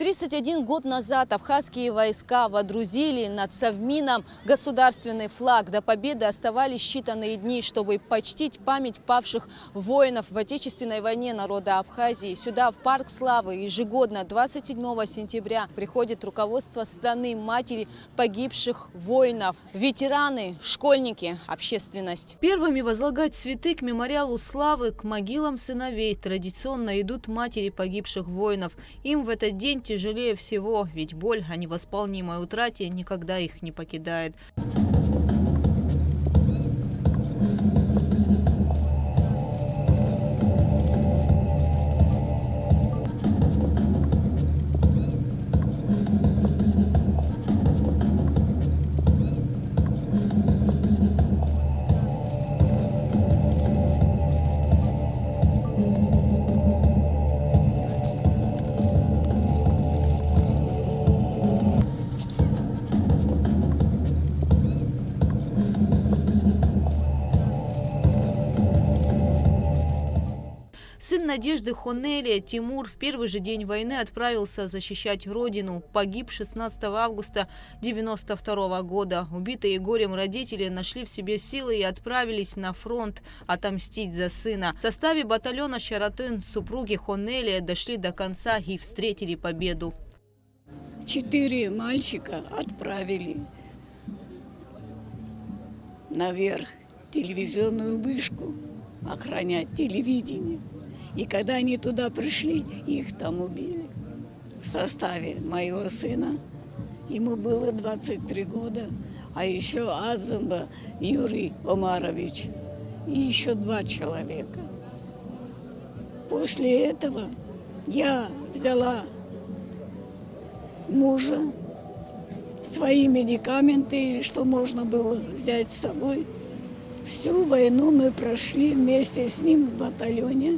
31 год назад абхазские войска водрузили над Совмином государственный флаг. До победы оставались считанные дни, чтобы почтить память павших воинов в Отечественной войне народа Абхазии. Сюда, в Парк Славы, ежегодно 27 сентября приходит руководство страны, матери погибших воинов, ветераны, школьники, общественность. Первыми возлагать цветы к мемориалу славы, к могилам сыновей традиционно идут матери погибших воинов. Им в этот день тяжелее всего, ведь боль о невосполнимой утрате никогда их не покидает. Сын Надежды Хонели Тимур в первый же день войны отправился защищать родину. Погиб 16 августа 1992 года. Убитые горем родители нашли в себе силы и отправились на фронт отомстить за сына. В составе батальона «Шаратын» супруги Хонели дошли до конца и встретили победу. 4 мальчика отправили наверх телевизионную вышку охранять телевидение. И когда они туда пришли, их там убили. В составе моего сына, ему было 23 года, а еще Азамба Юрий Омарович и еще 2 человека. После этого я взяла мужа, свои медикаменты, что можно было взять с собой. Всю войну мы прошли вместе с ним в батальоне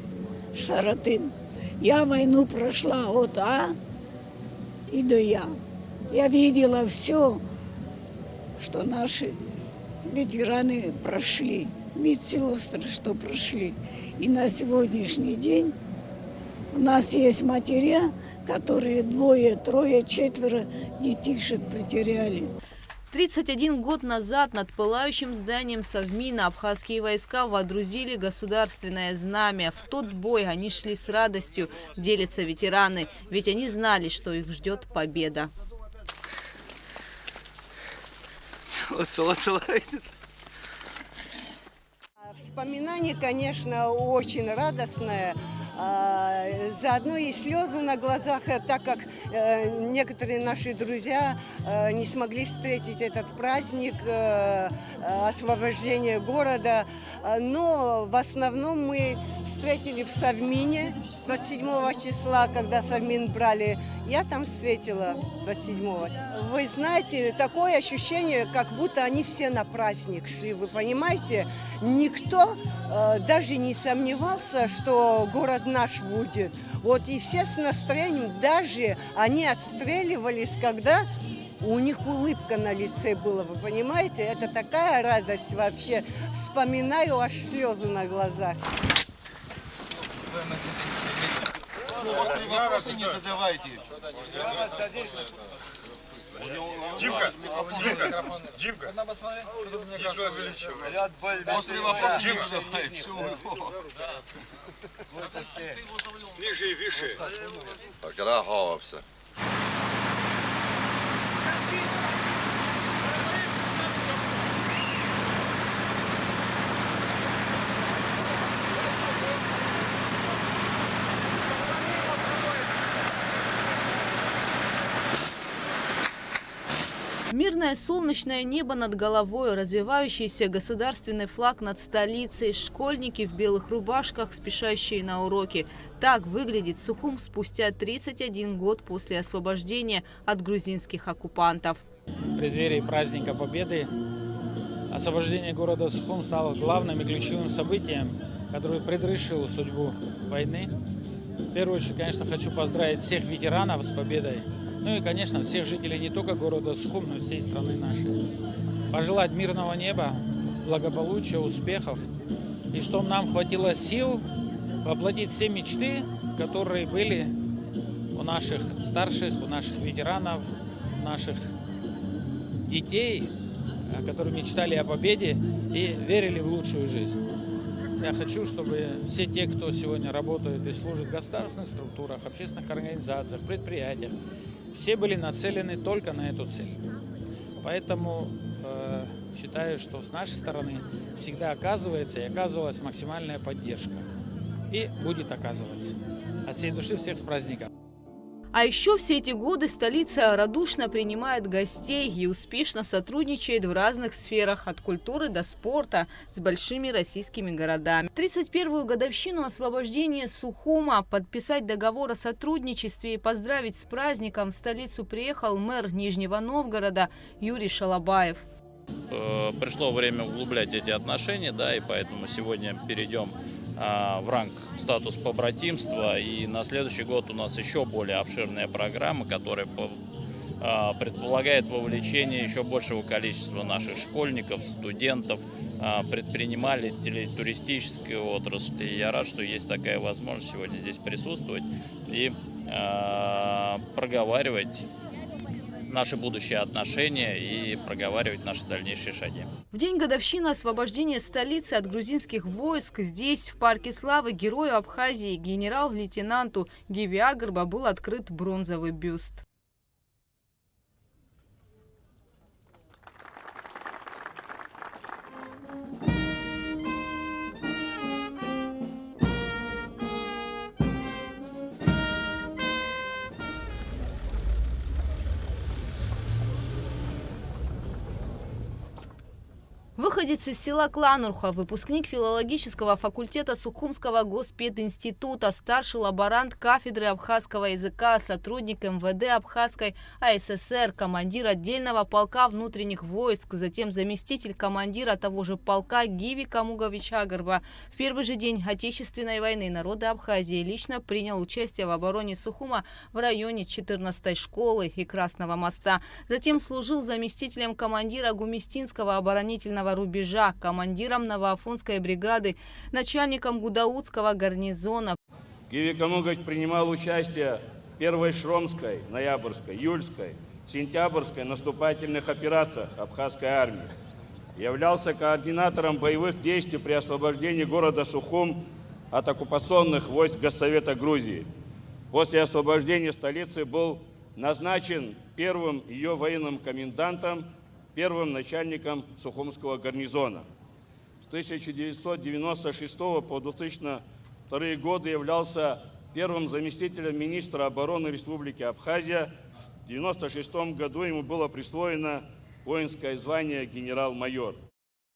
«Шаратын». Я войну прошла от А и до Я. Я видела все, что наши ветераны прошли, медсестры, что прошли. И на сегодняшний день у нас есть матеря, которые 2, 3, 4 детишек потеряли. 31 год назад над пылающим зданием Совмина абхазские войска водрузили государственное знамя. В тот бой они шли с радостью, делятся ветераны, ведь они знали, что их ждет победа. Вспоминание, конечно, очень радостное. Заодно и слезы на глазах, так как некоторые наши друзья не смогли встретить этот праздник освобождения города. Но в основном мы встретили в Совмине 27 числа, когда Совмин брали. Я там встретила 27-го. Вы знаете, такое ощущение, как будто они все на праздник шли. Вы понимаете, никто даже не сомневался, что город наш будет. Вот и все с настроением, даже они отстреливались, когда у них улыбка на лице была. Вы понимаете, это такая радость вообще. Вспоминаю, аж слезы на глазах. Острые вопросы не задавайте. Димка, Димка, Острые вопросы не задавайте. ниже и выше. Покраховався. Мирное солнечное небо над головой, развивающийся государственный флаг над столицей, школьники в белых рубашках, спешащие на уроки. Так выглядит Сухум спустя 31 год после освобождения от грузинских оккупантов. В преддверии праздника Победы освобождение города Сухум стало главным и ключевым событием, которое предрешило судьбу войны. В первую очередь, конечно, хочу поздравить всех ветеранов с победой. Ну и, конечно, всех жителей не только города Сухум, но и всей страны нашей. Пожелать мирного неба, благополучия, успехов. И чтобы нам хватило сил воплотить все мечты, которые были у наших старших, у наших ветеранов, у наших детей, которые мечтали о победе и верили в лучшую жизнь. Я хочу, чтобы все те, кто сегодня работает и служит в государственных структурах, общественных организациях, предприятиях, все были нацелены только на эту цель. Поэтому считаю, что с нашей стороны всегда оказывается и оказывалась максимальная поддержка. И будет оказываться. От всей души всех с праздником. А еще все эти годы столица радушно принимает гостей и успешно сотрудничает в разных сферах, от культуры до спорта, с большими российскими городами. В 31-ю годовщину освобождения Сухума подписать договор о сотрудничестве и поздравить с праздником в столицу приехал мэр Нижнего Новгорода Юрий Шалабаев. Пришло время углублять эти отношения, да, и поэтому сегодня перейдем в ранг статус побратимства, и на следующий год у нас еще более обширная программа, которая предполагает вовлечение еще большего количества наших школьников, студентов, предпринимателей, туристической отрасли. И я рад, что есть такая возможность сегодня здесь присутствовать и проговаривать наши будущие отношения и проговаривать наши дальнейшие шаги. В день годовщины освобождения столицы от грузинских войск здесь, в Парке славы, герою Абхазии, генерал-лейтенанту Гиви Агырба был открыт бронзовый бюст. Выходец из села Кланурха, выпускник филологического факультета Сухумского госпединститута, старший лаборант кафедры абхазского языка, сотрудник МВД Абхазской АССР, командир отдельного полка внутренних войск, затем заместитель командира того же полка Гиви Камугович Агырба. В первый же день Отечественной войны народы Абхазии лично принял участие в обороне Сухума в районе 14-й школы и Красного моста. Затем служил заместителем командира Гумистинского оборонительного рубежа, командиром Новоафонской бригады, начальником Гудаутского гарнизона. Гиви Камугович принимал участие в первой Шромской, Ноябрьской, Юльской, Сентябрьской наступательных операциях Абхазской армии. Являлся координатором боевых действий при освобождении города Сухум от оккупационных войск Госсовета Грузии. После освобождения столицы был назначен первым ее военным комендантом, первым начальником Сухумского гарнизона. С 1996 по 2002 годы являлся первым заместителем министра обороны Республики Абхазия. В 1996 году ему было присвоено воинское звание генерал-майор.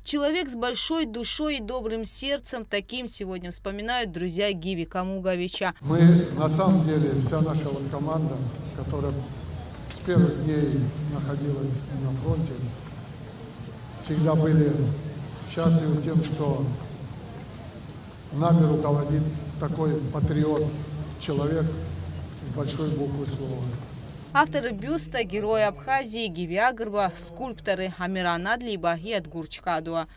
Человек с большой душой и добрым сердцем, таким сегодня вспоминают друзья Гиви Камуговича. Мы, на самом деле, вся наша команда, которая с первых дней находилась на фронте, всегда были счастливы тем, что нами руководит такой патриот, человек с большой буквы слова. Авторы бюста героя Абхазии Гиви Агырба, скульпторы Амиран Адлиба и Адгур Чкадуа.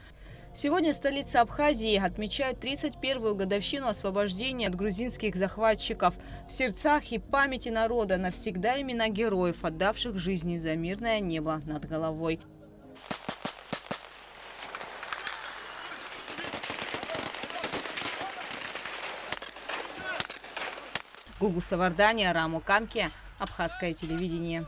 Сегодня столица Абхазии отмечает 31-ю годовщину освобождения от грузинских захватчиков. В сердцах и памяти народа навсегда имена героев, отдавших жизни за мирное небо над головой. Гугу Савардания, Раму Камке, Абхазское телевидение.